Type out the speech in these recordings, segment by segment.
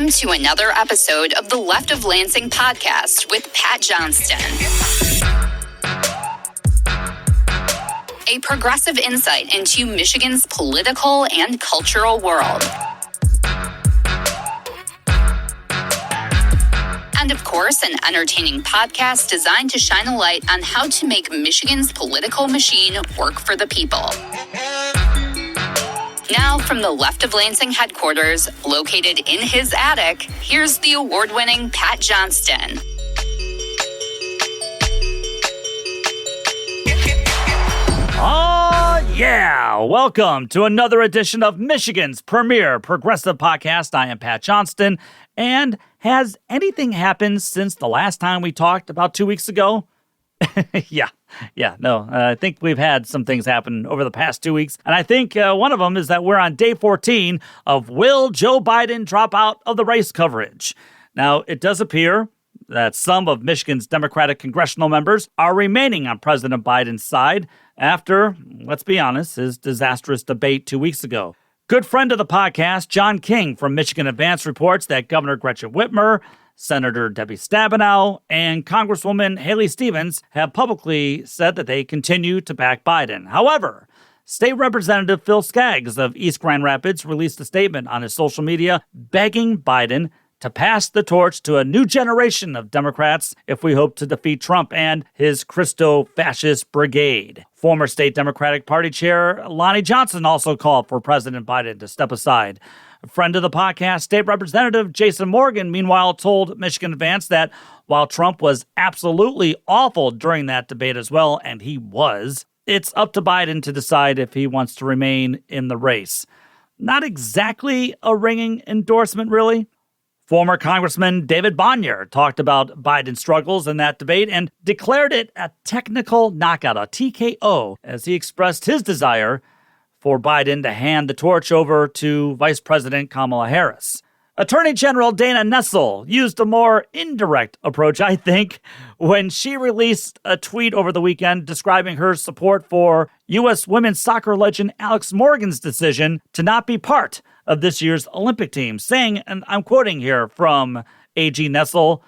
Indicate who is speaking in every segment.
Speaker 1: Welcome to another episode of the Left of Lansing podcast with Pat Johnston. A progressive insight into Michigan's political and cultural world. And of course, an entertaining podcast designed to shine a light on how to make Michigan's political machine work for the people. Now, from the Left of Lansing headquarters, located in his attic, here's the award-winning Pat Johnston.
Speaker 2: Oh, yeah. Welcome to another edition of Michigan's premier progressive podcast. I am Pat Johnston. And has anything happened since the last time we talked about 2 weeks ago? I think we've had some things happen over the past 2 weeks. And I think one of them is that we're on day 14 of Will Joe Biden drop out of the race coverage? Now, it does appear that some of Michigan's Democratic congressional members are remaining on President Biden's side after, let's be honest, his disastrous debate 2 weeks ago. Good friend of the podcast, John King from Michigan Advance reports that Governor Gretchen Whitmer, Senator Debbie Stabenow, and Congresswoman Haley Stevens have publicly said that they continue to back Biden. However, State Representative Phil Skaggs of East Grand Rapids released a statement on his social media begging Biden to pass the torch to a new generation of Democrats if we hope to defeat Trump and his Christo-fascist brigade. Former State Democratic Party Chair Lonnie Johnson also called for President Biden to step aside. A friend of the podcast, State Representative Jason Morgan, meanwhile, told Michigan Advance that while Trump was absolutely awful during that debate as well, and he was, it's up to Biden to decide if he wants to remain in the race. Not exactly a ringing endorsement, really. Former Congressman David Bonnier talked about Biden's struggles in that debate and declared it a technical knockout, a TKO, as he expressed his desire for Biden to hand the torch over to Vice President Kamala Harris. Attorney General Dana Nessel used a more indirect approach, I think, when she released a tweet over the weekend describing her support for U.S. women's soccer legend Alex Morgan's decision to not be part of this year's Olympic team, saying, and I'm quoting here from AG Nessel,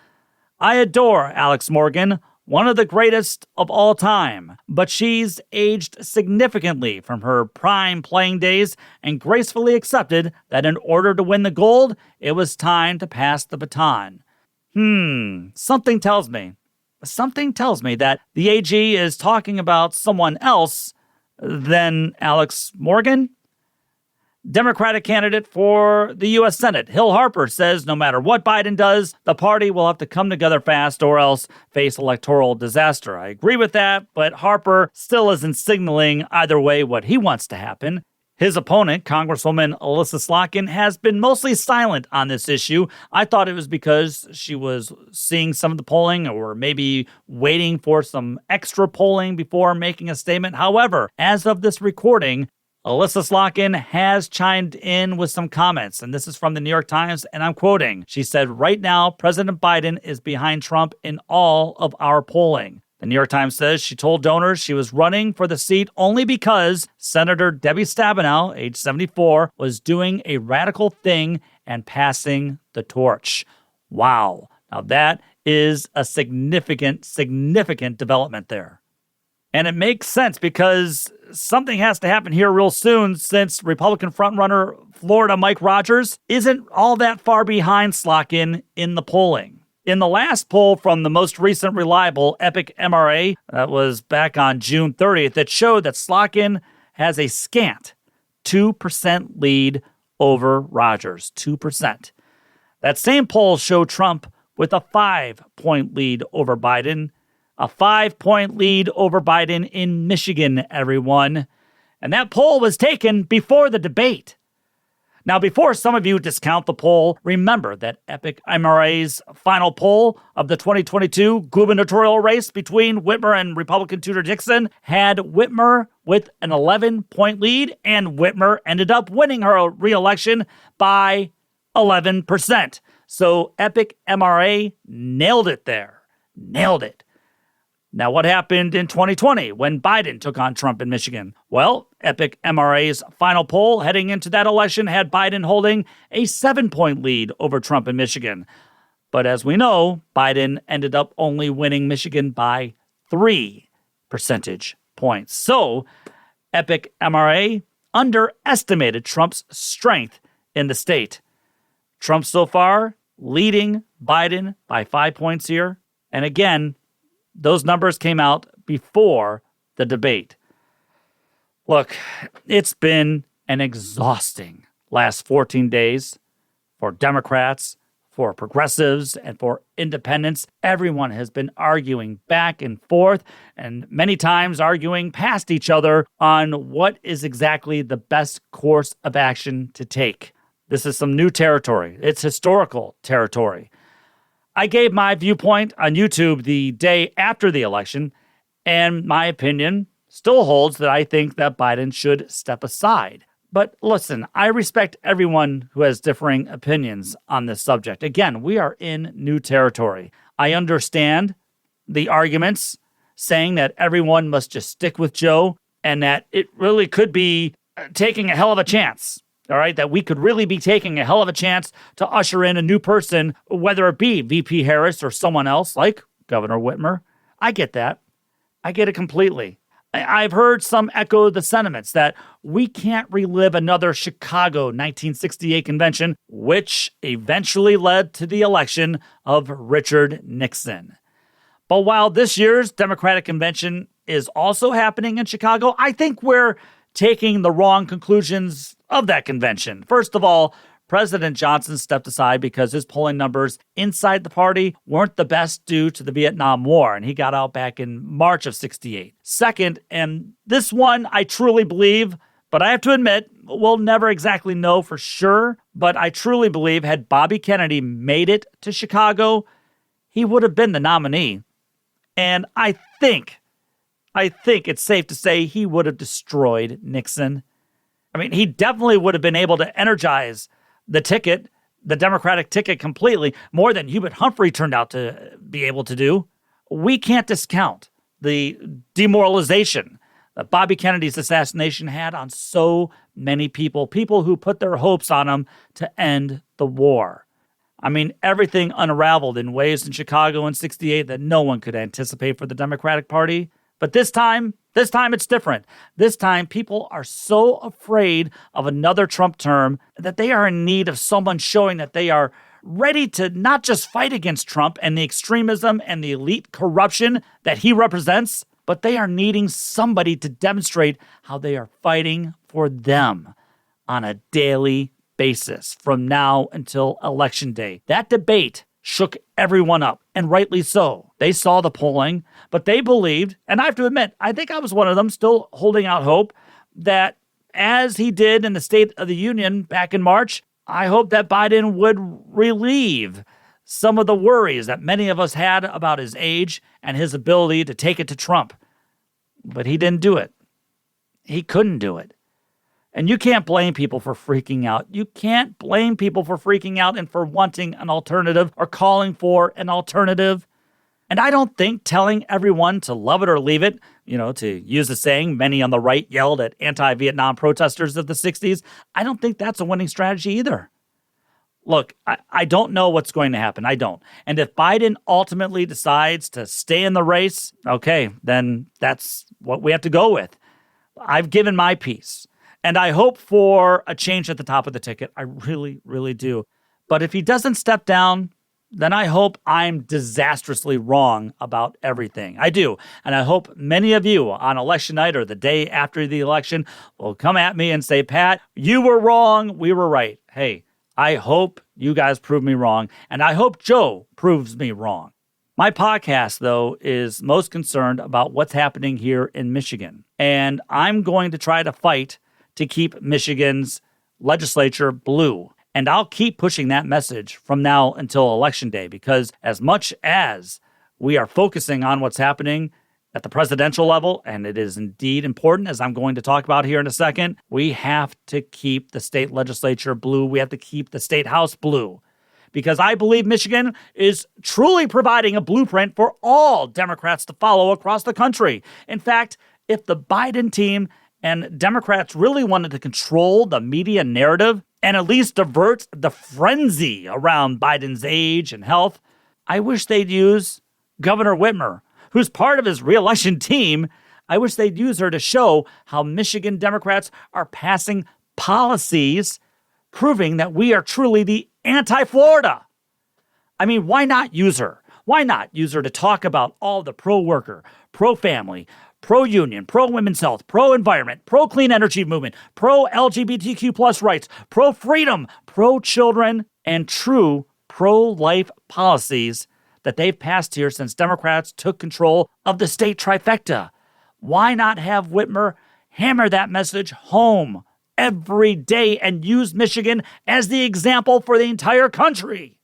Speaker 2: "I adore Alex Morgan, one of the greatest of all time, but she's aged significantly from her prime playing days and gracefully accepted that in order to win the gold, it was time to pass the baton." Something tells me that the AG is talking about someone else than Alex Morgan. Democratic candidate for the U.S. Senate, Hill Harper, says no matter what Biden does, the party will have to come together fast or else face electoral disaster. I agree with that, but Harper still isn't signaling either way what he wants to happen. His opponent, Congresswoman Alyssa Slotkin, has been mostly silent on this issue. I thought it was because she was seeing some of the polling or maybe waiting for some extra polling before making a statement. However, as of this recording, Alyssa Slotkin has chimed in with some comments, and this is from the New York Times, and I'm quoting. She said, "Right now, President Biden is behind Trump in all of our polling." The New York Times says she told donors she was running for the seat only because Senator Debbie Stabenow, age 74, was doing a radical thing and passing the torch. Wow. Now that is a significant development there. And it makes sense because something has to happen here real soon since Republican frontrunner Florida Mike Rogers isn't all that far behind Slotkin in the polling. In the last poll from the most recent reliable Epic MRA, that was back on June 30th, it showed that Slotkin has a scant 2% lead over Rogers, 2%. That same poll showed Trump with a 5-point lead over Biden. A 5-point lead over Biden in Michigan, everyone. And that poll was taken before the debate. Now, before some of you discount the poll, remember that Epic MRA's final poll of the 2022 gubernatorial race between Whitmer and Republican Tudor Dixon had Whitmer with an 11-point lead, and Whitmer ended up winning her re-election by 11%. So Epic MRA nailed it there. Nailed it. Now, what happened in 2020 when Biden took on Trump in Michigan? Well, Epic MRA's final poll heading into that election had Biden holding a 7-point lead over Trump in Michigan. But as we know, Biden ended up only winning Michigan by 3 percentage points. So, Epic MRA underestimated Trump's strength in the state. Trump so far leading Biden by 5 points here. And again, those numbers came out before the debate. Look, it's been an exhausting last 14 days for Democrats, for progressives, and for independents. Everyone has been arguing back and forth, and many times arguing past each other on what is exactly the best course of action to take. This is some new territory. It's historical territory. I gave my viewpoint on YouTube the day after the election, and my opinion still holds that I think that Biden should step aside. But listen, I respect everyone who has differing opinions on this subject. Again, we are in new territory. I understand the arguments saying that everyone must just stick with Joe and that it really could be taking a hell of a chance. All right, that we could really be taking a hell of a chance to usher in a new person, whether it be VP Harris or someone else like Governor Whitmer. I get that. I get it completely. I've heard some echo the sentiments that we can't relive another Chicago 1968 convention, which eventually led to the election of Richard Nixon. But while this year's Democratic convention is also happening in Chicago, I think we're taking the wrong conclusions of that convention. First of all, President Johnson stepped aside because his polling numbers inside the party weren't the best due to the Vietnam War, and he got out back in March of 68. Second, and this one I truly believe, but I have to admit, we'll never exactly know for sure, but I truly believe had Bobby Kennedy made it to Chicago, he would have been the nominee. And I think it's safe to say he would have destroyed Nixon. I mean, he definitely would have been able to energize the ticket, the Democratic ticket completely, more than Hubert Humphrey turned out to be able to do. We can't discount the demoralization that Bobby Kennedy's assassination had on so many people who put their hopes on him to end the war. I mean, everything unraveled in ways in Chicago in 68 that no one could anticipate for the Democratic Party. But this time it's different. This time, people are so afraid of another Trump term that they are in need of someone showing that they are ready to not just fight against Trump and the extremism and the elite corruption that he represents, but they are needing somebody to demonstrate how they are fighting for them on a daily basis from now until Election Day. That debate shook everyone up, and rightly so. They saw the polling, but they believed, and I have to admit, I think I was one of them still holding out hope that as he did in the State of the Union back in March, I hope that Biden would relieve some of the worries that many of us had about his age and his ability to take it to Trump. But he didn't do it. He couldn't do it. And you can't blame people for freaking out. You can't blame people for freaking out and for wanting an alternative or calling for an alternative. And I don't think telling everyone to love it or leave it, to use the saying many on the right yelled at anti-Vietnam protesters of the 60s, I don't think that's a winning strategy either. Look, I don't know what's going to happen. I don't. And if Biden ultimately decides to stay in the race, okay, then that's what we have to go with. I've given my piece. And I hope for a change at the top of the ticket. I really, really do. But if he doesn't step down, then I hope I'm disastrously wrong about everything. I do. And I hope many of you on election night or the day after the election will come at me and say, Pat, you were wrong. We were right. Hey, I hope you guys prove me wrong. And I hope Joe proves me wrong. My podcast, though, is most concerned about what's happening here in Michigan. And I'm going to try to fight to keep Michigan's legislature blue. And I'll keep pushing that message from now until Election Day, because as much as we are focusing on what's happening at the presidential level, and it is indeed important, as I'm going to talk about here in a second, we have to keep the state legislature blue. We have to keep the state house blue. because I believe Michigan is truly providing a blueprint for all Democrats to follow across the country. In fact, if the Biden team and Democrats really wanted to control the media narrative and at least divert the frenzy around Biden's age and health, I wish they'd use Governor Whitmer, who's part of his re-election team. I wish they'd use her to show how Michigan Democrats are passing policies proving that we are truly the anti-Florida. I mean, why not use her? Why not use her to talk about all the pro-worker, pro-family, pro-union, pro-women's health, pro-environment, pro-clean energy movement, pro-LGBTQ plus rights, pro-freedom, pro-children, and true pro-life policies that they've passed here since Democrats took control of the state trifecta? Why not have Whitmer hammer that message home every day and use Michigan as the example for the entire country?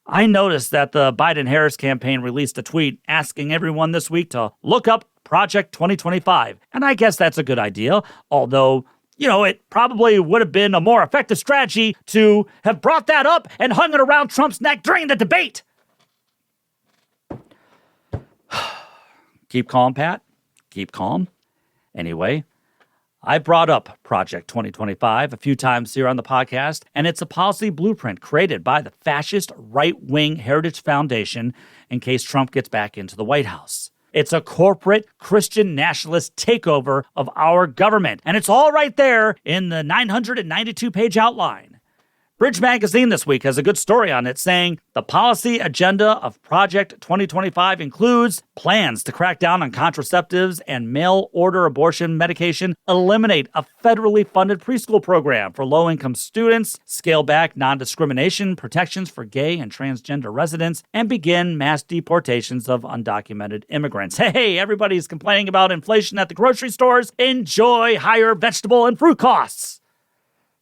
Speaker 2: I noticed that the Biden-Harris campaign released a tweet asking everyone this week to look up Project 2025. And I guess that's a good idea, although, it probably would have been a more effective strategy to have brought that up and hung it around Trump's neck during the debate. Keep calm, Pat. Keep calm. Anyway, I brought up Project 2025 a few times here on the podcast, and it's a policy blueprint created by the fascist right-wing Heritage Foundation in case Trump gets back into the White House. It's a corporate Christian nationalist takeover of our government, and it's all right there in the 992-page outline. Bridge Magazine this week has a good story on it, saying the policy agenda of Project 2025 includes plans to crack down on contraceptives and mail-order abortion medication, eliminate a federally funded preschool program for low-income students, scale back non-discrimination protections for gay and transgender residents, and begin mass deportations of undocumented immigrants. Hey, everybody's complaining about inflation at the grocery stores. Enjoy higher vegetable and fruit costs.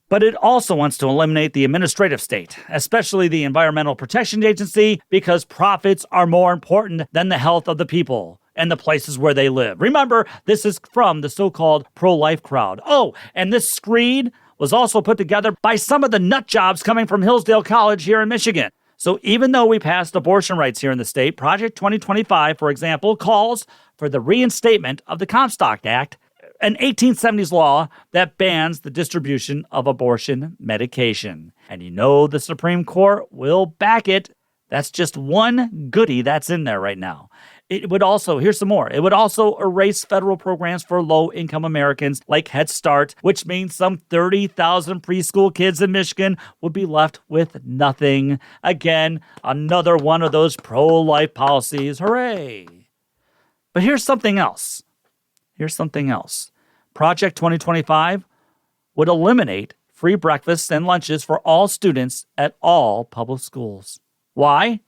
Speaker 2: But it also wants to eliminate the administrative state, especially the Environmental Protection Agency, because profits are more important than the health of the people and the places where they live. Remember, this is from the so-called pro-life crowd. Oh, and this screed was also put together by some of the nut jobs coming from Hillsdale College here in Michigan. So even though we passed abortion rights here in the state, Project 2025, for example, calls for the reinstatement of the Comstock Act, an 1870s law that bans the distribution of abortion medication. And the Supreme Court will back it. That's just one goodie that's in there right now. It would also, here's some more, it would also erase federal programs for low-income Americans like Head Start, which means some 30,000 preschool kids in Michigan would be left with nothing. Again, another one of those pro-life policies. Hooray! But here's something else. Project 2025 would eliminate free breakfasts and lunches for all students at all public schools. Why?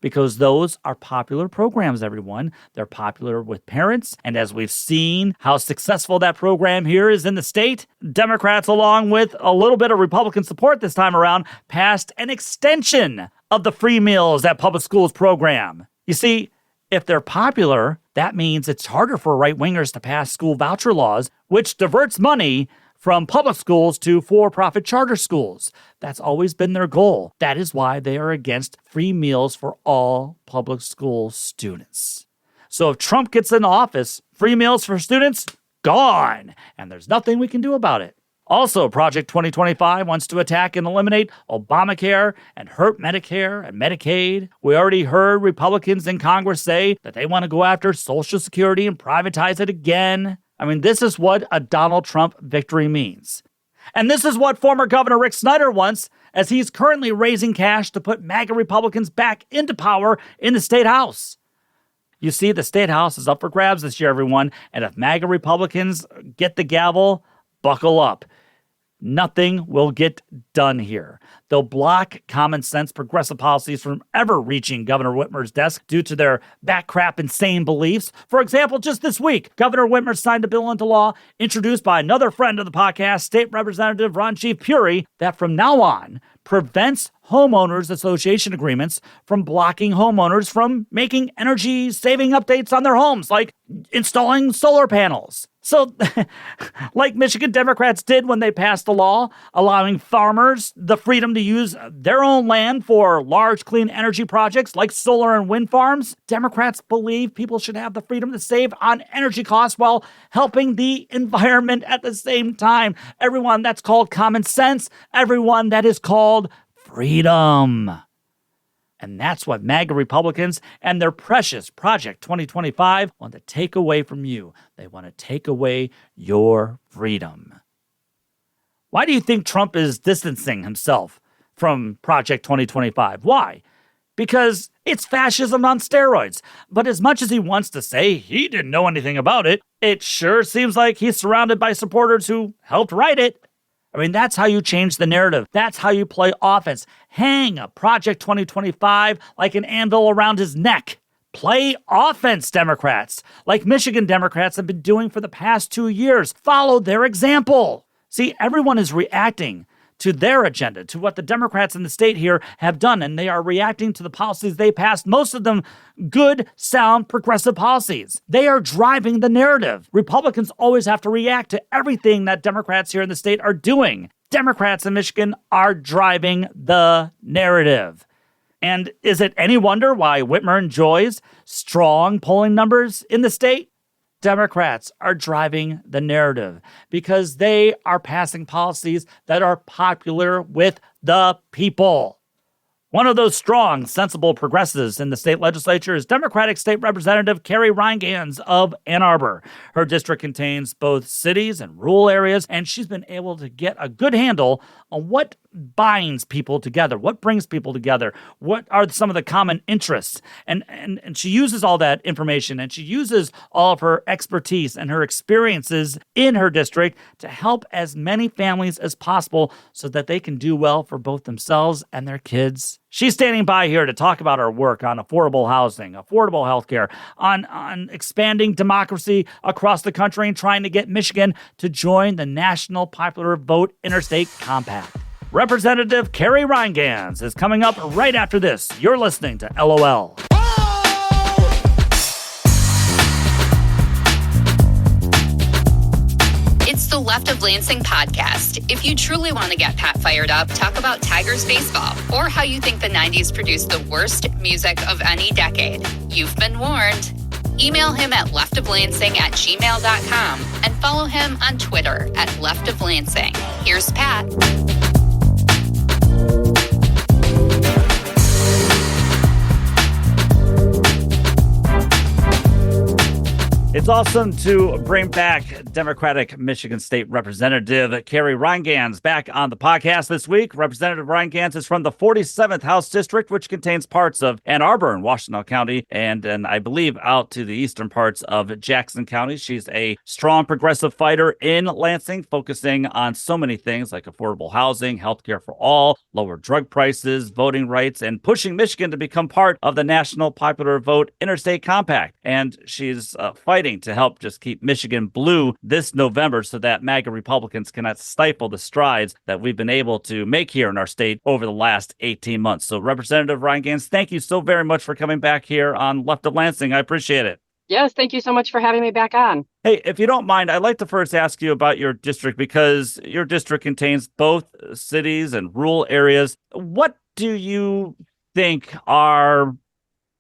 Speaker 2: Because those are popular programs, everyone. They're popular with parents, and as we've seen how successful that program here is in the state, Democrats, along with a little bit of Republican support this time around, passed an extension of the free meals at public schools program. You see, if they're popular, that means it's harder for right-wingers to pass school voucher laws, which diverts money from public schools to for-profit charter schools. That's always been their goal. That is why they are against free meals for all public school students. So if Trump gets in office, free meals for students, gone. And there's nothing we can do about it. Also, Project 2025 wants to attack and eliminate Obamacare and hurt Medicare and Medicaid. We already heard Republicans in Congress say that they want to go after Social Security and privatize it again. I mean, this is what a Donald Trump victory means. And this is what former Governor Rick Snyder wants, as he's currently raising cash to put MAGA Republicans back into power in the state house. You see, the state house is up for grabs this year, everyone. And if MAGA Republicans get the gavel, buckle up. Nothing will get done here. They'll block common sense progressive policies from ever reaching Governor Whitmer's desk due to their backcrap insane beliefs. For example, just this week, Governor Whitmer signed a bill into law introduced by another friend of the podcast, State Representative Ron Chief Puri, that from now on prevents homeowners association agreements from blocking homeowners from making energy-saving updates on their homes, like installing solar panels. So, like Michigan Democrats did when they passed a law allowing farmers the freedom to use their own land for large clean energy projects like solar and wind farms, Democrats believe people should have the freedom to save on energy costs while helping the environment at the same time. Everyone, that's called common sense. Everyone, that is called freedom. And that's what MAGA Republicans and their precious Project 2025 want to take away from you. They want to take away your freedom. Why do you think Trump is distancing himself from Project 2025? Why? Because it's fascism on steroids. But as much as he wants to say he didn't know anything about it, it sure seems like he's surrounded by supporters who helped write it. I mean, that's how you change the narrative. That's how you play offense. Hang a Project 2025 like an anvil around his neck. Play offense, Democrats, like Michigan Democrats have been doing for the past 2 years. Follow their example. See, everyone is reacting to their agenda, to what the Democrats in the state here have done, and they are reacting to the policies they passed, most of them good, sound, progressive policies. They are driving the narrative. Republicans always have to react to everything that Democrats here in the state are doing. Democrats in Michigan are driving the narrative. And is it any wonder why Whitmer enjoys strong polling numbers in the state? Democrats are driving the narrative because they are passing policies that are popular with the people. One of those strong, sensible progressives in the state legislature is Democratic State Representative Carrie Rheingans of Ann Arbor. Her district contains both cities and rural areas, and she's been able to get a good handle on what binds people together, what brings people together, what are some of the common interests. And she uses all that information, and she uses all of her expertise and her experiences in her district to help as many families as possible so that they can do well for both themselves and their kids. She's standing by here to talk about her work on affordable housing, affordable healthcare, on expanding democracy across the country and trying to get Michigan to join the National Popular Vote Interstate Compact. Representative Carrie Rheingans is coming up right after this. You're listening to LOL.
Speaker 1: It's the Left of Lansing podcast. If you truly want to get Pat fired up, talk about Tigers baseball or how you think the 90s produced the worst music of any decade, you've been warned. Email him at leftoflansing@gmail.com and follow him on Twitter at leftoflansing. Here's Pat.
Speaker 2: It's awesome to bring back Democratic Michigan State Representative Carrie Rheingans back on the podcast this week. Representative Rheingans is from the 47th House District, which contains parts of Ann Arbor and Washtenaw County, and I believe out to the eastern parts of Jackson County. She's a strong progressive fighter in Lansing, focusing on so many things like affordable housing, healthcare for all, lower drug prices, voting rights, and pushing Michigan to become part of the National Popular Vote Interstate Compact. And she's fighting to help just keep Michigan blue this November so that MAGA Republicans cannot stifle the strides that we've been able to make here in our state over the last 18 months. So Representative Rheingans, thank you so very much for coming back here on Left of Lansing. I appreciate it.
Speaker 3: Yes, thank you so much for having me back on.
Speaker 2: Hey, if you don't mind, I'd like to first ask you about your district because your district contains both cities and rural areas. What do you think are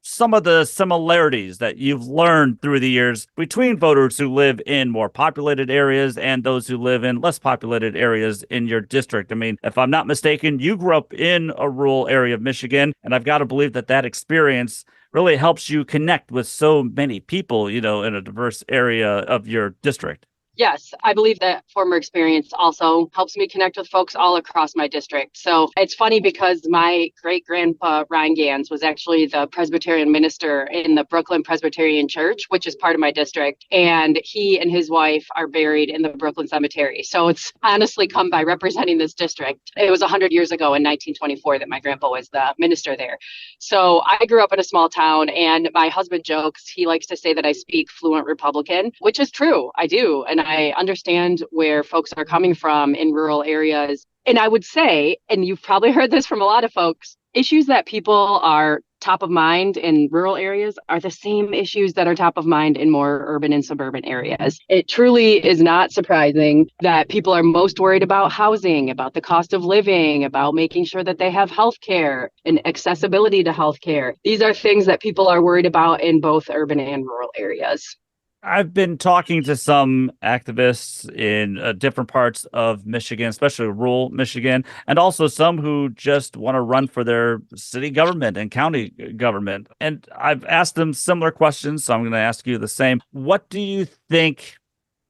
Speaker 2: some of the similarities that you've learned through the years between voters who live in more populated areas and those who live in less populated areas in your district? I mean, if I'm not mistaken, you grew up in a rural area of Michigan, and I've got to believe that that experience really helps you connect with so many people, you know, in a diverse area of your district.
Speaker 3: Yes, I believe that former experience also helps me connect with folks all across my district. So it's funny because my great-grandpa Rheingans was actually the Presbyterian minister in the Brooklyn Presbyterian Church, which is part of my district. And he and his wife are buried in the Brooklyn Cemetery. So it's honestly come by representing this district. It was 100 years ago in 1924 that my grandpa was the minister there. So I grew up in a small town, and my husband jokes, he likes to say that I speak fluent Republican, which is true. I do. And I understand where folks are coming from in rural areas. And I would say, and you've probably heard this from a lot of folks, issues that people are top of mind in rural areas are the same issues that are top of mind in more urban and suburban areas. It truly is not surprising that people are most worried about housing, about the cost of living, about making sure that they have health care and accessibility to health care. These are things that people are worried about in both urban and rural areas.
Speaker 2: I've been talking to some activists in different parts of Michigan, especially rural Michigan, and also some who just want to run for their city government and county government. And I've asked them similar questions, so I'm going to ask you the same. What do you think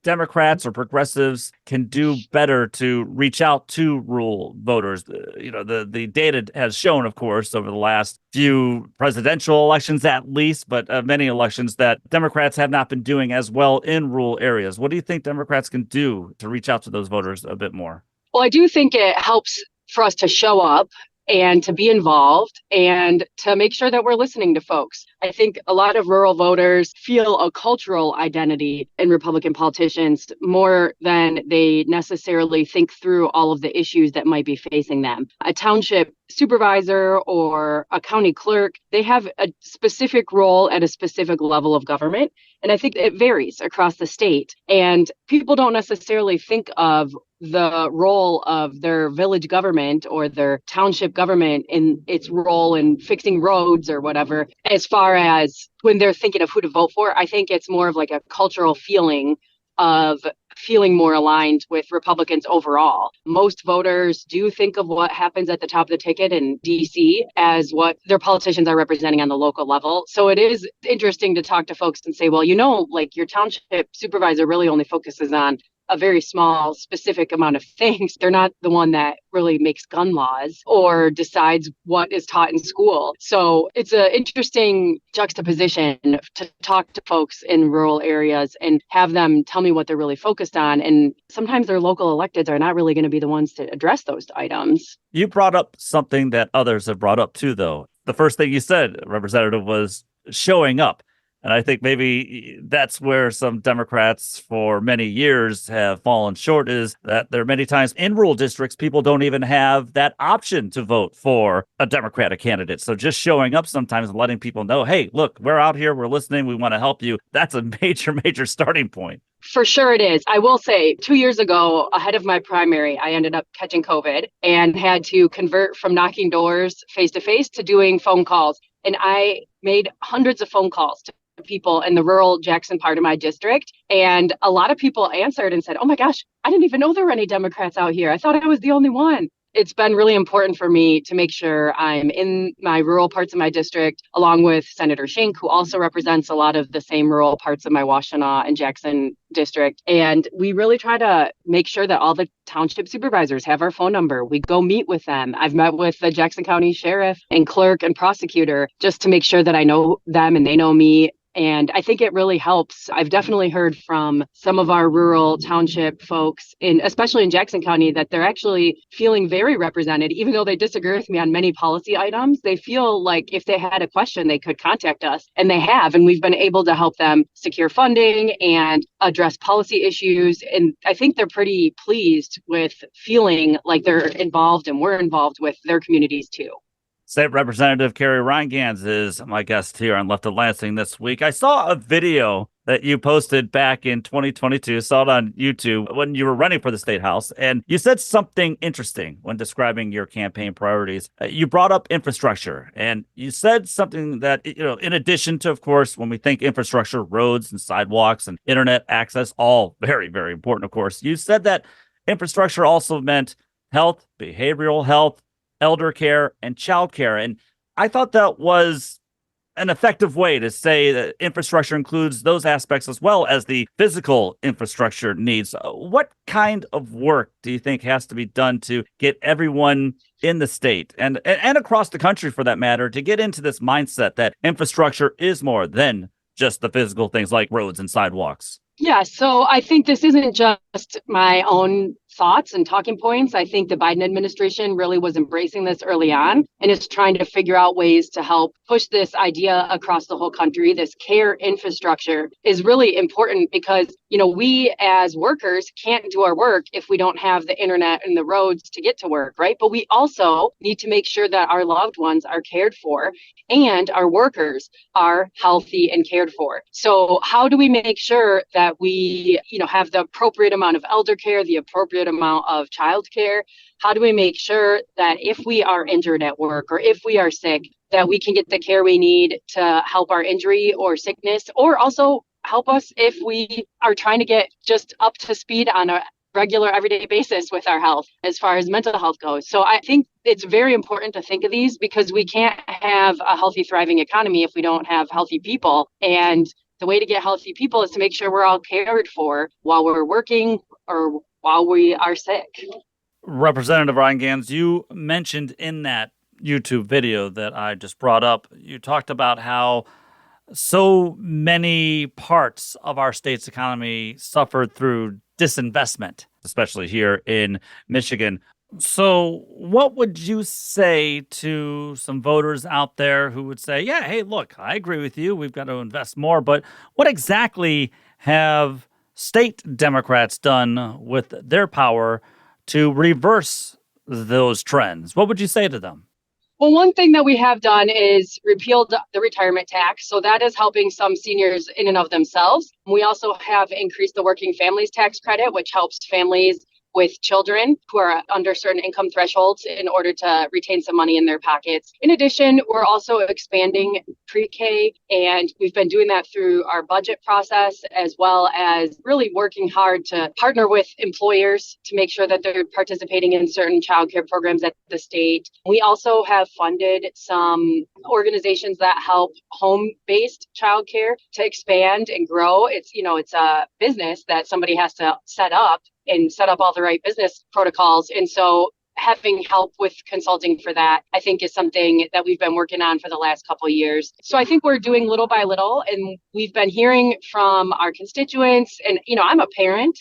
Speaker 2: Democrats or progressives can do better to reach out to rural voters? The data has shown, of course, over the last few presidential elections at least, but many elections, that Democrats have not been doing as well in rural areas. What do you think Democrats can do to reach out to those voters a bit more?
Speaker 3: Well, I do think it helps for us to show up and to be involved and to make sure that we're listening to folks. I think a lot of rural voters feel a cultural identity in Republican politicians more than they necessarily think through all of the issues that might be facing them. A township supervisor or a county clerk, they have a specific role at a specific level of government. And I think it varies across the state. And people don't necessarily think of the role of their village government or their township government in its role in fixing roads or whatever, as far as when they're thinking of who to vote for. I think it's more of like a cultural feeling of feeling more aligned with Republicans overall. Most voters do think of what happens at the top of the ticket in DC as what their politicians are representing on the local level. So it is interesting to talk to folks and say, well, like your township supervisor really only focuses on a very small, specific amount of things. They're not the one that really makes gun laws or decides what is taught in school. So it's an interesting juxtaposition to talk to folks in rural areas and have them tell me what they're really focused on. And sometimes their local electeds are not really going to be the ones to address those items.
Speaker 2: You brought up something that others have brought up too, though. The first thing you said, Representative, was showing up. And I think maybe that's where some Democrats for many years have fallen short, is that there are many times in rural districts, people don't even have that option to vote for a Democratic candidate. So just showing up sometimes and letting people know, hey, look, we're out here, we're listening, we want to help you. That's a major starting point.
Speaker 3: For sure it is. I will say 2 years ago, ahead of my primary, I ended up catching COVID and had to convert from knocking doors face to face to doing phone calls. And I made hundreds of phone calls to people in the rural Jackson part of my district. And a lot of people answered and said, oh my gosh, I didn't even know there were any Democrats out here. I thought I was the only one. It's been really important for me to make sure I'm in my rural parts of my district, along with Senator Schenck, who also represents a lot of the same rural parts of my Washtenaw and Jackson district. And we really try to make sure that all the township supervisors have our phone number. We go meet with them. I've met with the Jackson County sheriff and clerk and prosecutor just to make sure that I know them and they know me. And I think it really helps. I've definitely heard from some of our rural township folks, especially in Jackson County, that they're actually feeling very represented, even though they disagree with me on many policy items. They feel like if they had a question, they could contact us, and they have. And we've been able to help them secure funding and address policy issues. And I think they're pretty pleased with feeling like they're involved and we're involved with their communities too.
Speaker 2: State Representative Carrie Rheingans is my guest here on Left of Lansing this week. I saw a video that you posted back in 2022, saw it on YouTube when you were running for the State House, and you said something interesting when describing your campaign priorities. You brought up infrastructure, and you said something that, in addition to, of course, when we think infrastructure, roads and sidewalks and internet access, all very, very important, of course. You said that infrastructure also meant health, behavioral health, elder care, and child care. And I thought that was an effective way to say that infrastructure includes those aspects as well as the physical infrastructure needs. What kind of work do you think has to be done to get everyone in the state and across the country, for that matter, to get into this mindset that infrastructure is more than just the physical things like roads and sidewalks?
Speaker 3: Yeah, so I think this isn't just my own thoughts and talking points. I think the Biden administration really was embracing this early on and is trying to figure out ways to help push this idea across the whole country. This care infrastructure is really important because, we as workers can't do our work if we don't have the internet and the roads to get to work, right? But we also need to make sure that our loved ones are cared for and our workers are healthy and cared for. So how do we make sure that we, have the appropriate amount of elder care, the appropriate amount of child care? How do we make sure that if we are injured at work or if we are sick, that we can get the care we need to help our injury or sickness, or also help us if we are trying to get just up to speed on a regular everyday basis with our health as far as mental health goes. So I think it's very important to think of these because we can't have a healthy, thriving economy if we don't have healthy people. And the way to get healthy people is to make sure we're all cared for while we're working or while we are sick.
Speaker 2: Representative Rheingans, you mentioned in that YouTube video that I just brought up, you talked about how so many parts of our state's economy suffered through disinvestment, especially here in Michigan. So what would you say to some voters out there who would say, yeah, hey, look, I agree with you. We've got to invest more. But what exactly have state Democrats done with their power to reverse those trends? What would you say to them?
Speaker 3: Well, one thing that we have done is repealed the retirement tax. So that is helping some seniors in and of themselves. We also have increased the working families tax credit, which helps families with children who are under certain income thresholds in order to retain some money in their pockets. In addition, we're also expanding pre-K, and we've been doing that through our budget process, as well as really working hard to partner with employers to make sure that they're participating in certain childcare programs at the state. We also have funded some organizations that help home-based childcare to expand and grow. It's a business that somebody has to set up all the right business protocols. And so having help with consulting for that, I think, is something that we've been working on for the last couple of years. So I think we're doing little by little, and we've been hearing from our constituents. And, I'm a parent.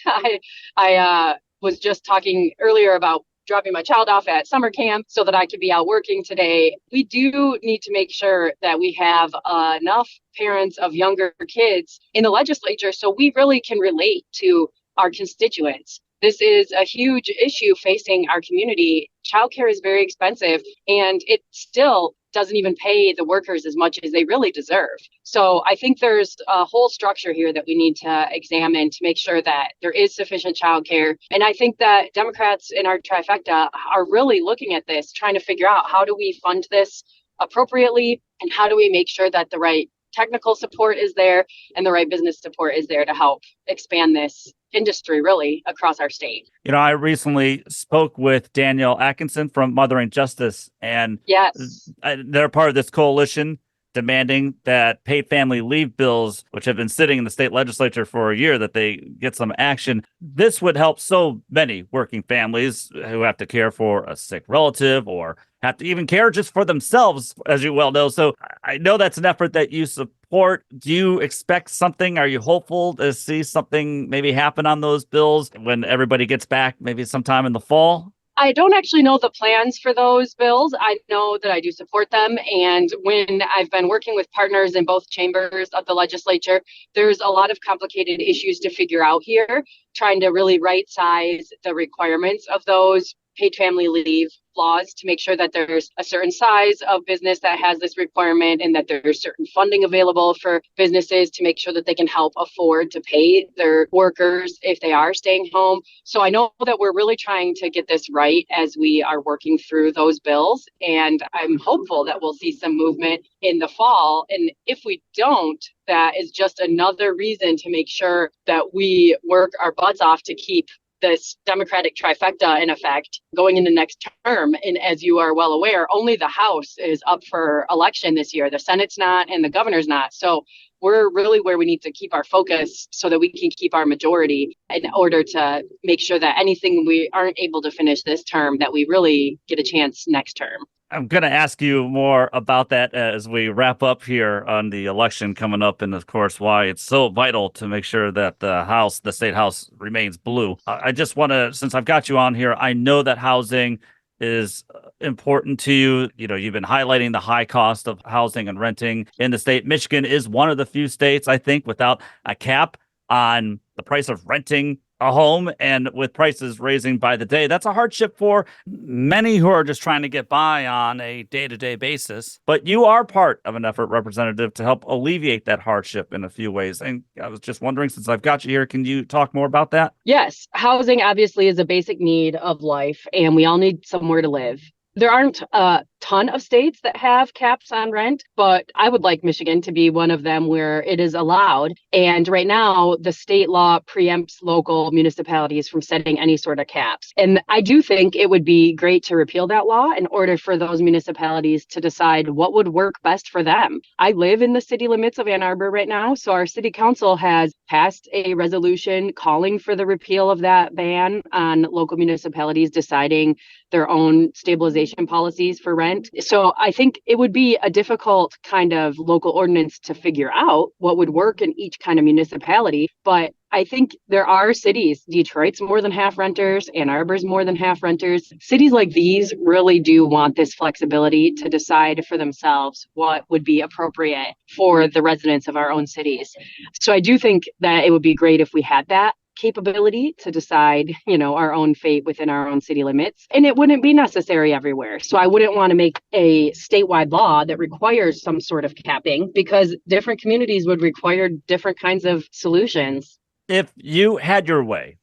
Speaker 3: I was just talking earlier about dropping my child off at summer camp so that I could be out working today. We do need to make sure that we have enough parents of younger kids in the legislature so we really can relate to our constituents. This is a huge issue facing our community. Childcare is very expensive, and it still doesn't even pay the workers as much as they really deserve. So I think there's a whole structure here that we need to examine to make sure that there is sufficient childcare. And I think that Democrats in our trifecta are really looking at this, trying to figure out how do we fund this appropriately, and how do we make sure that the right technical support is there and the right business support is there to help expand this industry really across our state.
Speaker 2: I recently spoke with Danielle Atkinson from Mothering Justice, and
Speaker 3: yes,
Speaker 2: they're part of this coalition demanding that paid family leave bills, which have been sitting in the state legislature for a year, that they get some action. This would help so many working families who have to care for a sick relative or have to even care just for themselves, as you well know. So I know that's an effort that you support. Do you expect something? Are you hopeful to see something maybe happen on those bills when everybody gets back, maybe sometime in the fall?
Speaker 3: I don't actually know the plans for those bills. I know that I do support them. And when I've been working with partners in both chambers of the legislature, there's a lot of complicated issues to figure out here, trying to really right size the requirements of those paid family leave laws to make sure that there's a certain size of business that has this requirement and that there's certain funding available for businesses to make sure that they can help afford to pay their workers if they are staying home. So I know that we're really trying to get this right as we are working through those bills. And I'm hopeful that we'll see some movement in the fall. And if we don't, that is just another reason to make sure that we work our butts off to keep this Democratic trifecta in effect going into next term. And as you are well aware, only the House is up for election this year. The Senate's not and the governor's not. So we're really where we need to keep our focus so that we can keep our majority in order to make sure that anything we aren't able to finish this term, that we really get a chance next term.
Speaker 2: I'm going to ask you more about that as we wrap up here on the election coming up, and of course, why it's so vital to make sure that the state house remains blue. I just want to, since I've got you on here, I know that housing is important to you. You know, you've been highlighting the high cost of housing and renting in the state. Michigan is one of the few states, I think, without a cap on the price of renting a home, and with prices raising by the day, that's a hardship for many who are just trying to get by on a day-to-day basis. But you are part of an effort, Representative, to help alleviate that hardship in a few ways. And I was just wondering, since I've got you here, can you talk more about that?
Speaker 3: Yes, housing obviously is a basic need of life, and we all need somewhere to live. There aren't a ton of states that have caps on rent, but I would like Michigan to be one of them where it is allowed. And right now, the state law preempts local municipalities from setting any sort of caps. And I do think it would be great to repeal that law in order for those municipalities to decide what would work best for them. I live in the city limits of Ann Arbor right now, so our city council has passed a resolution calling for the repeal of that ban on local municipalities deciding their own stabilization policies for rent. So I think it would be a difficult kind of local ordinance to figure out what would work in each kind of municipality. But I think there are cities, Detroit's more than half renters, Ann Arbor's more than half renters. Cities like these really do want this flexibility to decide for themselves what would be appropriate for the residents of our own cities. So I do think that it would be great if we had that capability to decide, our own fate within our own city limits. And it wouldn't be necessary everywhere. So I wouldn't want to make a statewide law that requires some sort of capping, because different communities would require different kinds of solutions.
Speaker 2: If you had your way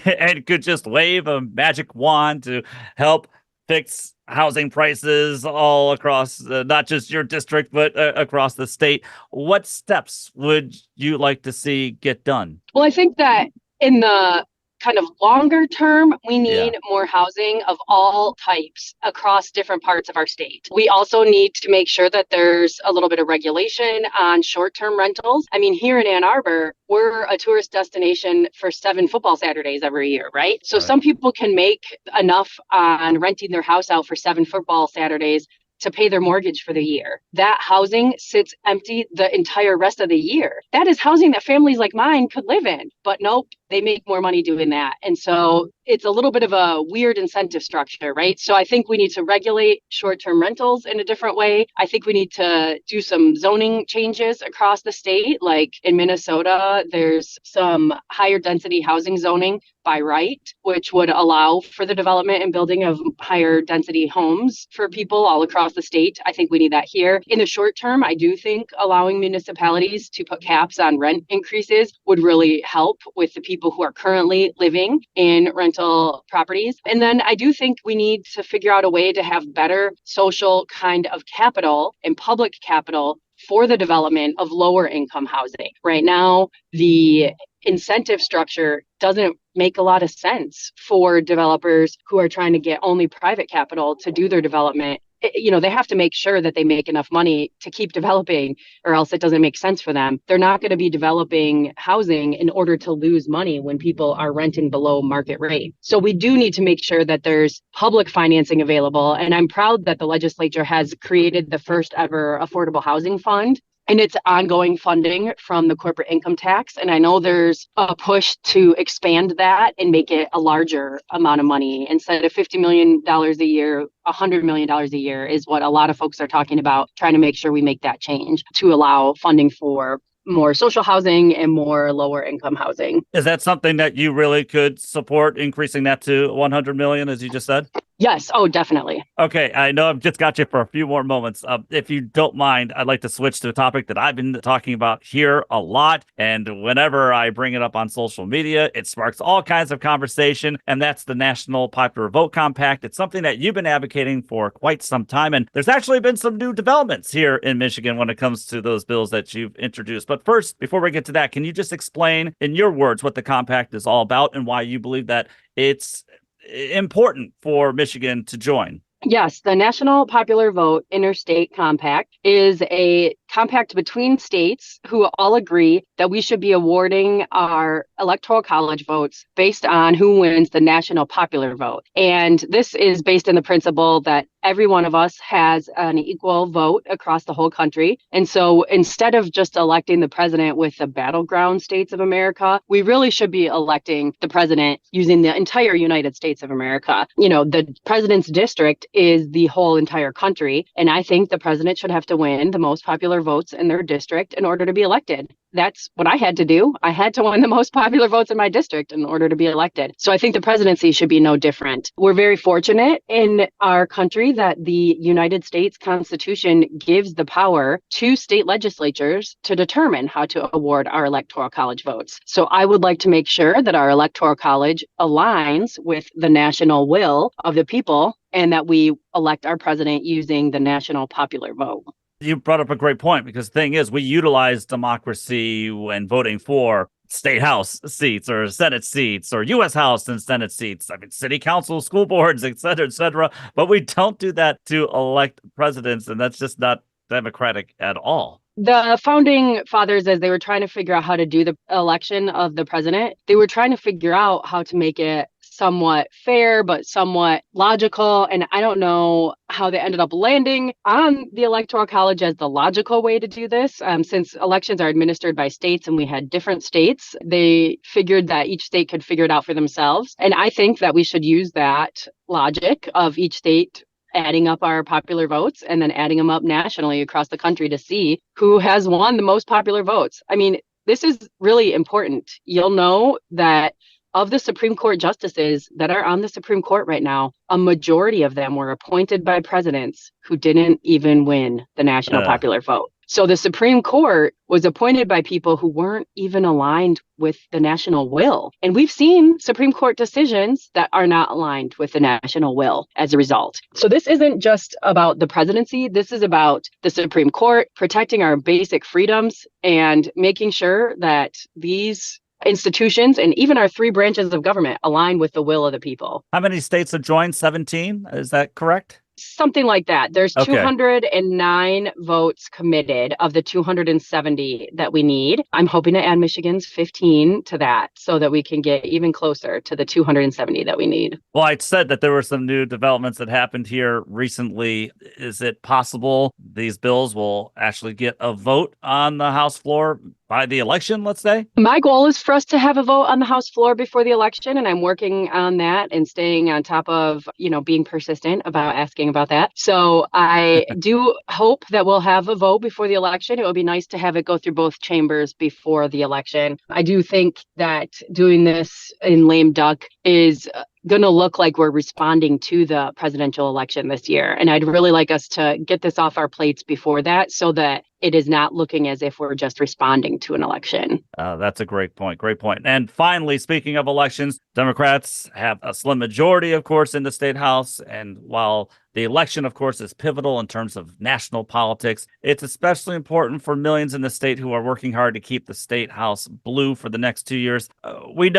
Speaker 2: and could just wave a magic wand to help fix housing prices all across, not just your district, but across the state, what steps would you like to see get done?
Speaker 3: Well, I think that in the kind of longer term, we need more housing of all types across different parts of our state. We also need to make sure that there's a little bit of regulation on short-term rentals. I mean, here in Ann Arbor, we're a tourist destination for 7 football Saturdays every year, right? So some people can make enough on renting their house out for 7 football Saturdays to pay their mortgage for the year. That housing sits empty the entire rest of the year. That is housing that families like mine could live in, but nope, they make more money doing that. And so it's a little bit of a weird incentive structure, right? So I think we need to regulate short-term rentals in a different way. I think we need to do some zoning changes across the state. Like in Minnesota, there's some higher density housing zoning by right, which would allow for the development and building of higher density homes for people all across the state. I think we need that here. In the short term, I do think allowing municipalities to put caps on rent increases would really help with the people who are currently living in rental properties. And then I do think we need to figure out a way to have better social kind of capital and public capital for the development of lower income housing. Right now, the incentive structure doesn't make a lot of sense for developers who are trying to get only private capital to do their development. They have to make sure that they make enough money to keep developing, or else it doesn't make sense for them. They're not going to be developing housing in order to lose money when people are renting below market rate. So we do need to make sure that there's public financing available. And I'm proud that the legislature has created the first ever affordable housing fund, and it's ongoing funding from the corporate income tax. And I know there's a push to expand that and make it a larger amount of money. Instead of $50 million a year, $100 million a year is what a lot of folks are talking about, trying to make sure we make that change to allow funding for more social housing and more lower income housing.
Speaker 2: Is that something that you really could support, increasing that to 100 million, as you just said?
Speaker 3: Yes. Oh, definitely.
Speaker 2: Okay. I know I've just got you for a few more moments. If you don't mind, I'd like to switch to a topic that I've been talking about here a lot. And whenever I bring it up on social media, it sparks all kinds of conversation. And that's the National Popular Vote Compact. It's something that you've been advocating for quite some time. And there's actually been some new developments here in Michigan when it comes to those bills that you've introduced. But first, before we get to that, can you just explain in your words what the compact is all about and why you believe that it's important for Michigan to join?
Speaker 3: Yes, the National Popular Vote Interstate Compact is a compact between states who all agree that we should be awarding our electoral college votes based on who wins the national popular vote. And this is based on the principle that every one of us has an equal vote across the whole country. And so instead of just electing the president with the battleground states of America, we really should be electing the president using the entire United States of America. The president's district is the whole entire country. And I think the president should have to win the most popular votes in their district in order to be elected. That's what I had to do. I had to win the most popular votes in my district in order to be elected. So I think the presidency should be no different. We're very fortunate in our country that the United States Constitution gives the power to state legislatures to determine how to award our electoral college votes. So I would like to make sure that our electoral college aligns with the national will of the people and that we elect our president using the national popular vote.
Speaker 2: You brought up a great point, because the thing is, we utilize democracy when voting for state house seats or Senate seats or U.S. House and Senate seats. I mean, city council, school boards, et cetera, but we don't do that to elect presidents, and that's just not democratic at all.
Speaker 3: The founding fathers, as they were trying to figure out how to do the election of the president, they were trying to figure out how to make it somewhat fair, but somewhat logical. And I don't know how they ended up landing on the Electoral College as the logical way to do this. Since elections are administered by states and we had different states, they figured that each state could figure it out for themselves. And I think that we should use that logic of each state adding up our popular votes and then adding them up nationally across the country to see who has won the most popular votes. I mean, this is really important. You'll know that of the Supreme Court justices that are on the Supreme Court right now, a majority of them were appointed by presidents who didn't even win the national popular vote. So the Supreme Court was appointed by people who weren't even aligned with the national will. And we've seen Supreme Court decisions that are not aligned with the national will as a result. So this isn't just about the presidency. This is about the Supreme Court protecting our basic freedoms and making sure that these institutions and even our three branches of government align with the will of the people.
Speaker 2: How many states have joined? 17? Is that correct?
Speaker 3: Something like that. There's
Speaker 2: Okay.
Speaker 3: 209 votes committed of the 270 that we need. I'm hoping to add Michigan's 15 to that so that we can get even closer to the 270 that we need.
Speaker 2: Well, I said that there were some new developments that happened here recently. Is it possible these bills will actually get a vote on the House floor by the election, let's say?
Speaker 3: My goal is for us to have a vote on the House floor before the election, and I'm working on that and staying on top of, being persistent about asking about that. So I do hope that we'll have a vote before the election. It would be nice to have it go through both chambers before the election. I do think that doing this in lame duck is going to look like we're responding to the presidential election this year. And I'd really like us to get this off our plates before that so that it is not looking as if we're just responding to an election.
Speaker 2: That's a great point. Great point. And finally, speaking of elections, Democrats have a slim majority, of course, in the state house. And while the election, of course, is pivotal in terms of national politics, it's especially important for millions in the state who are working hard to keep the state house blue for the next 2 years. We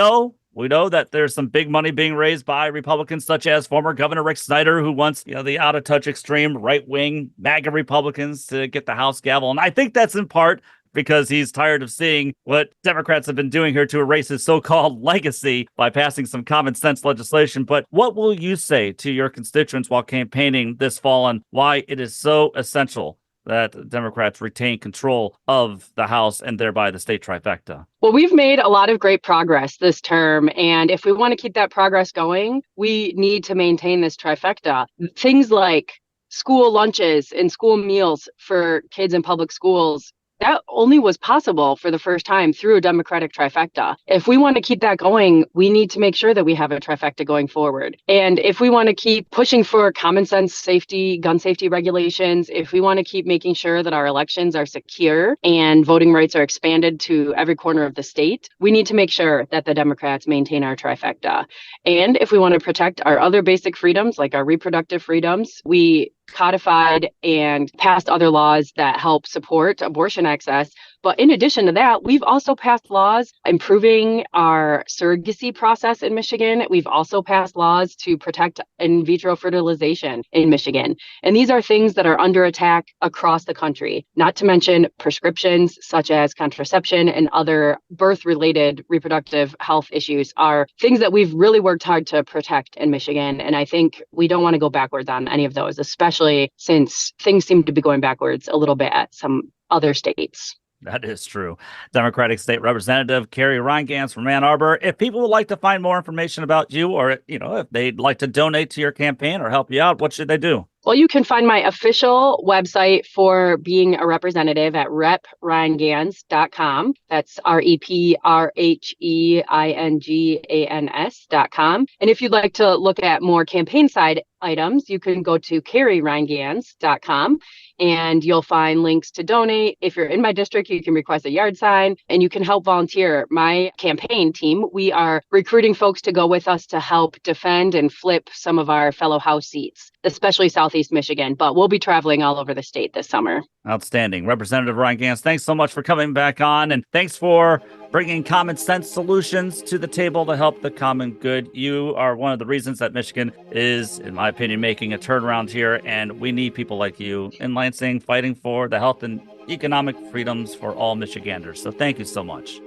Speaker 2: know that there's some big money being raised by Republicans, such as former Governor Rick Snyder, who wants, the out-of-touch extreme right-wing MAGA Republicans to get the House gavel. And I think that's in part because he's tired of seeing what Democrats have been doing here to erase his so-called legacy by passing some common sense legislation. But what will you say to your constituents while campaigning this fall on why it is so essential that Democrats retain control of the House and thereby the state trifecta?
Speaker 3: Well, we've made a lot of great progress this term. And if we want to keep that progress going, we need to maintain this trifecta. Things like school lunches and school meals for kids in public schools, that only was possible for the first time through a Democratic trifecta. If we want to keep that going, we need to make sure that we have a trifecta going forward. And if we want to keep pushing for common sense safety, gun safety regulations, if we want to keep making sure that our elections are secure and voting rights are expanded to every corner of the state, we need to make sure that the Democrats maintain our trifecta. And if we want to protect our other basic freedoms, like our reproductive freedoms, we codified and passed other laws that help support abortion access. But in addition to that, we've also passed laws improving our surrogacy process in Michigan. We've also passed laws to protect in vitro fertilization in Michigan. And these are things that are under attack across the country, not to mention prescriptions such as contraception and other birth-related reproductive health issues are things that we've really worked hard to protect in Michigan. And I think we don't want to go backwards on any of those, especially since things seem to be going backwards a little bit at some other states.
Speaker 2: That is true. Democratic State Representative Carrie Rheingans from Ann Arbor. If people would like to find more information about you, or if they'd like to donate to your campaign or help you out, what should they do?
Speaker 3: Well, you can find my official website for being a representative at reprheingans.com. That's reprheingans.com. And if you'd like to look at more campaign side items, you can go to carrierheingans.com and you'll find links to donate. If you're in my district, you can request a yard sign and you can help volunteer. My campaign team, we are recruiting folks to go with us to help defend and flip some of our fellow House seats, especially Southeast Michigan, but we'll be traveling all over the state this summer.
Speaker 2: Outstanding. Representative Rheingans, thanks so much for coming back on, and thanks for bringing common sense solutions to the table to help the common good. You are one of the reasons that Michigan is, in my opinion, making a turnaround here, and we need people like you in Lansing fighting for the health and economic freedoms for all Michiganders. So thank you so much.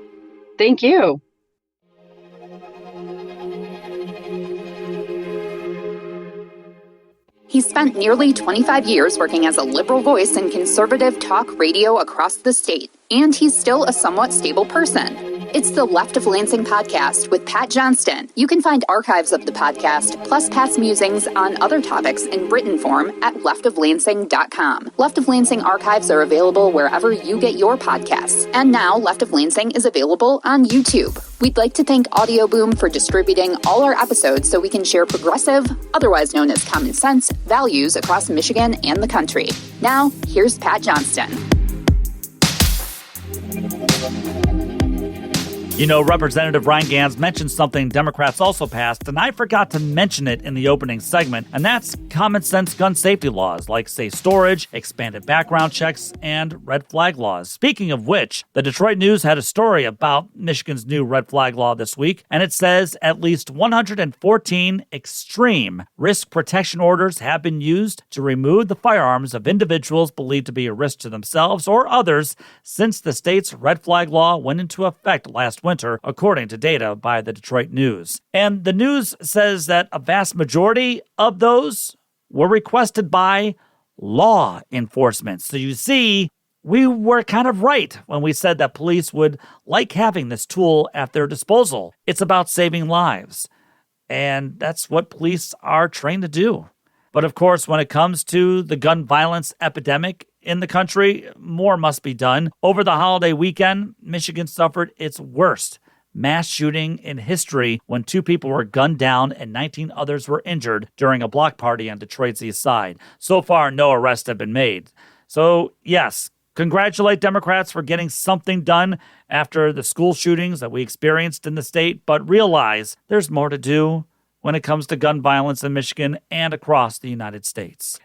Speaker 3: Thank you.
Speaker 1: He spent nearly 25 years working as a liberal voice in conservative talk radio across the state, and he's still a somewhat stable person. It's the Left of Lansing podcast with Pat Johnston. You can find archives of the podcast, plus Pat's musings on other topics in written form at leftoflansing.com. Left of Lansing archives are available wherever you get your podcasts. And now Left of Lansing is available on YouTube. We'd like to thank Audio Boom for distributing all our episodes so we can share progressive, otherwise known as common sense, values across Michigan and the country. Now, here's Pat Johnston.
Speaker 2: Representative Rheingans mentioned something Democrats also passed, and I forgot to mention it in the opening segment, and that's common sense gun safety laws like safe storage, expanded background checks, and red flag laws. Speaking of which, the Detroit News had a story about Michigan's new red flag law this week, and it says at least 114 extreme risk protection orders have been used to remove the firearms of individuals believed to be a risk to themselves or others since the state's red flag law went into effect last winter, according to data by the Detroit News. And the news says that a vast majority of those were requested by law enforcement. So you see, we were kind of right when we said that police would like having this tool at their disposal. It's about saving lives. And that's what police are trained to do. But of course, when it comes to the gun violence epidemic in the country, more must be done. Over the holiday weekend, Michigan suffered its worst mass shooting in history when 2 people were gunned down and 19 others were injured during a block party on Detroit's east side. So far, no arrests have been made. So, yes, congratulate Democrats for getting something done after the school shootings that we experienced in the state, but realize there's more to do when it comes to gun violence in Michigan and across the United States.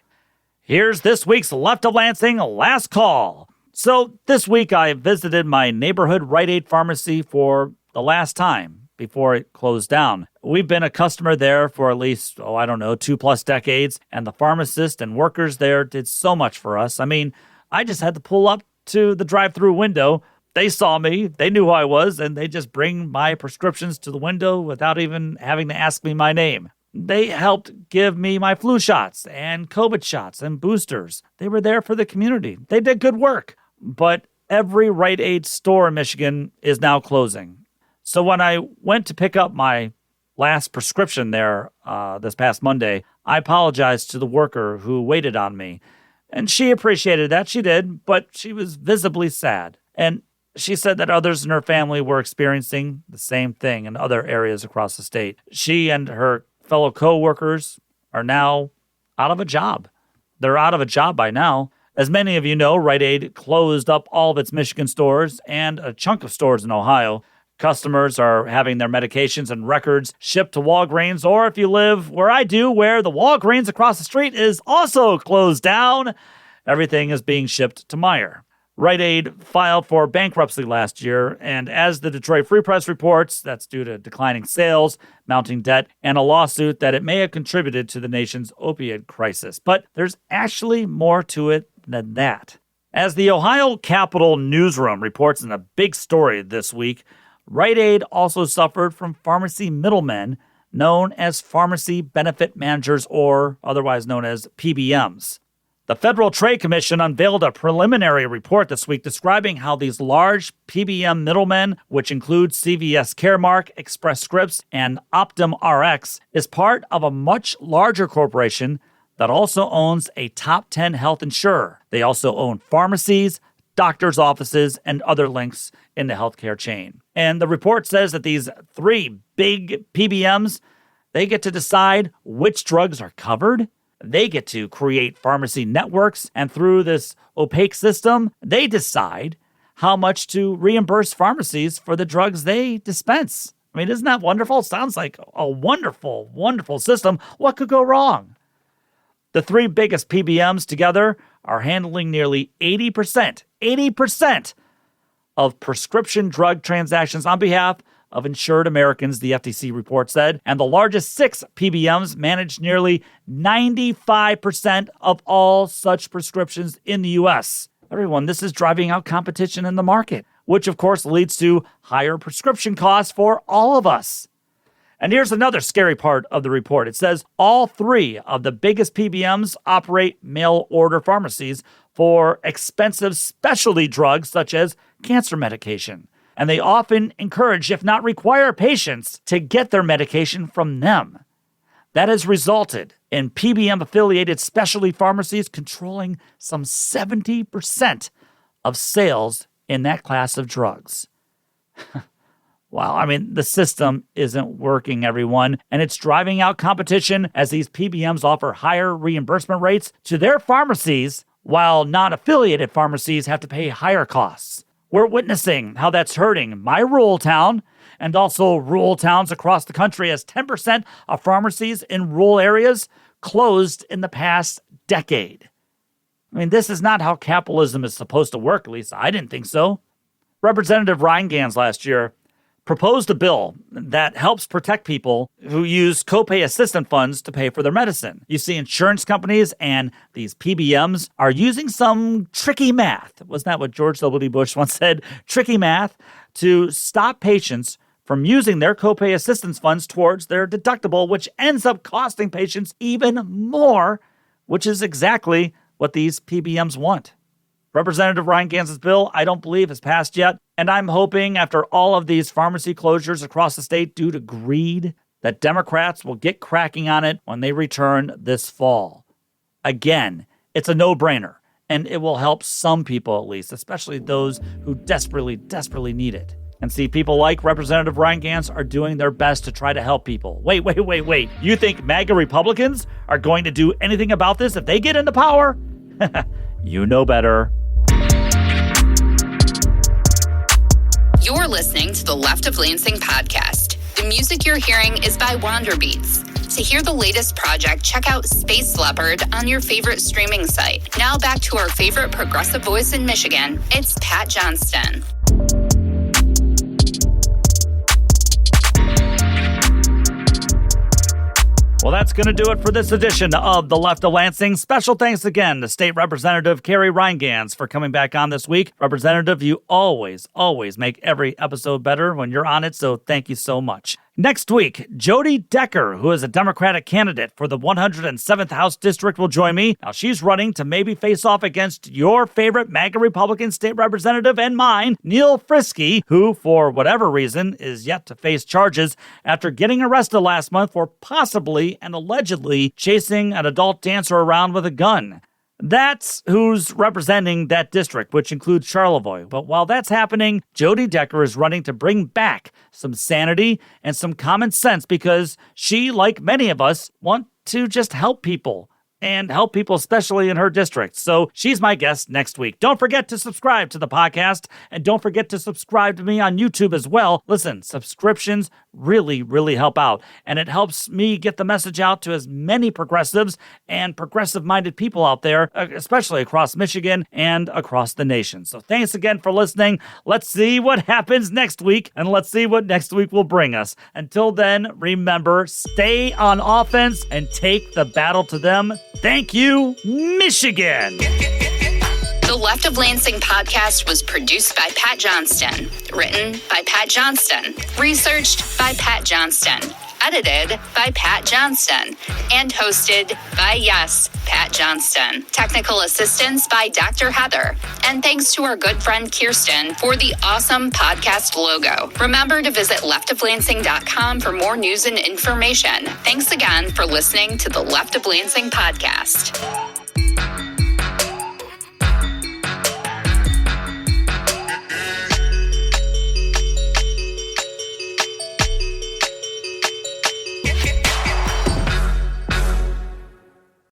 Speaker 2: Here's this week's Left of Lansing Last Call. So this week I visited my neighborhood Rite Aid pharmacy for the last time before it closed down. We've been a customer there for at least, 2+ decades, and the pharmacist and workers there did so much for us. I mean, I just had to pull up to the drive-through window. They saw me, they knew who I was, and they just bring my prescriptions to the window without even having to ask me my name. They helped give me my flu shots and COVID shots and boosters. They were there for the community. They did good work. But every Rite Aid store in Michigan is now closing. So when I went to pick up my last prescription there this past Monday, I apologized to the worker who waited on me. And she appreciated that, she did, but she was visibly sad. And she said that others in her family were experiencing the same thing in other areas across the state. She and her fellow co-workers are now out of a job. They're out of a job by now. As many of you know, Rite Aid closed up all of its Michigan stores and a chunk of stores in Ohio. Customers are having their medications and records shipped to Walgreens, or if you live where I do, where the Walgreens across the street is also closed down, everything is being shipped to Meijer. Rite Aid filed for bankruptcy last year, and as the Detroit Free Press reports, that's due to declining sales, mounting debt, and a lawsuit that it may have contributed to the nation's opioid crisis. But there's actually more to it than that. As the Ohio Capitol Newsroom reports in a big story this week, Rite Aid also suffered from pharmacy middlemen known as pharmacy benefit managers, or otherwise known as PBMs. The Federal Trade Commission unveiled a preliminary report this week describing how these large PBM middlemen, which include CVS Caremark, Express Scripts, and Optum Rx, is part of a much larger corporation that also owns a top 10 health insurer. They also own pharmacies, doctors' offices, and other links in the healthcare chain. And the report says that these three big PBMs, they get to decide which drugs are covered. They get to create pharmacy networks, and through this opaque system, they decide how much to reimburse pharmacies for the drugs they dispense. I mean, isn't that wonderful? Sounds like a wonderful, wonderful system. What could go wrong? The three biggest PBMs together are handling nearly 80% of prescription drug transactions on behalf of insured Americans, the FTC report said, and the largest six PBMs manage nearly 95% of all such prescriptions in the U.S. Everyone, this is driving out competition in the market, which of course leads to higher prescription costs for all of us. And here's another scary part of the report. It says all three of the biggest PBMs operate mail-order pharmacies for expensive specialty drugs such as cancer medication. And they often encourage, if not require, patients to get their medication from them. That has resulted in PBM-affiliated specialty pharmacies controlling some 70% of sales in that class of drugs. Wow, I mean, the system isn't working, everyone, and it's driving out competition as these PBMs offer higher reimbursement rates to their pharmacies, while non-affiliated pharmacies have to pay higher costs. We're witnessing how that's hurting my rural town and also rural towns across the country, as 10% of pharmacies in rural areas closed in the past decade. I mean, this is not how capitalism is supposed to work, at least I didn't think so. Representative Rheingans last year proposed a bill that helps protect people who use copay assistance funds to pay for their medicine. You see, insurance companies and these PBMs are using some tricky math. Wasn't that what George W. Bush once said? Tricky math to stop patients from using their copay assistance funds towards their deductible, which ends up costing patients even more, which is exactly what these PBMs want. Representative Rheingans' bill, I don't believe, has passed yet, and I'm hoping after all of these pharmacy closures across the state due to greed, that Democrats will get cracking on it when they return this fall. Again, it's a no-brainer, and it will help some people at least, especially those who desperately, desperately need it. And see, people like Representative Rheingans are doing their best to try to help people. Wait. You think MAGA Republicans are going to do anything about this if they get into power? You know better.
Speaker 1: You're listening to the Left of Lansing podcast. The music you're hearing is by Wander Beats. To hear the latest project, check out Space Leopard on your favorite streaming site. Now back to our favorite progressive voice in Michigan. It's Pat Johnston.
Speaker 2: Well, that's going to do it for this edition of the Left of Lansing. Special thanks again to State Representative Carrie Rheingans for coming back on this week. Representative, you always make every episode better when you're on it, so thank you so much. Next week, Jody Decker, who is a Democratic candidate for the 107th House District, will join me. Now, she's running to maybe face off against your favorite MAGA Republican state representative and mine, Neil Frisky, who, for whatever reason, is yet to face charges after getting arrested last month for possibly and allegedly chasing an adult dancer around with a gun. That's who's representing that district, which includes Charlevoix. But while that's happening, Jody Decker is running to bring back some sanity and some common sense because she, like many of us, want to just help people. and help people, especially in her district. So she's my guest next week. Don't forget to subscribe to the podcast, and don't forget to subscribe to me on YouTube as well. Listen, subscriptions really, really help out, and it helps me get the message out to as many progressives and progressive-minded people out there, especially across Michigan and across the nation. So thanks again for listening. Let's see what happens next week, and let's see what next week will bring us. Until then, remember, stay on offense and take the battle to them. Thank you, Michigan!
Speaker 1: The Left of Lansing podcast was produced by Pat Johnston, written by Pat Johnston, researched by Pat Johnston, edited by Pat Johnston, and hosted by, yes, Pat Johnston. Technical assistance by Dr. Heather. And thanks to our good friend Kirsten for the awesome podcast logo. Remember to visit leftoflansing.com for more news and information. Thanks again for listening to the Left of Lansing podcast.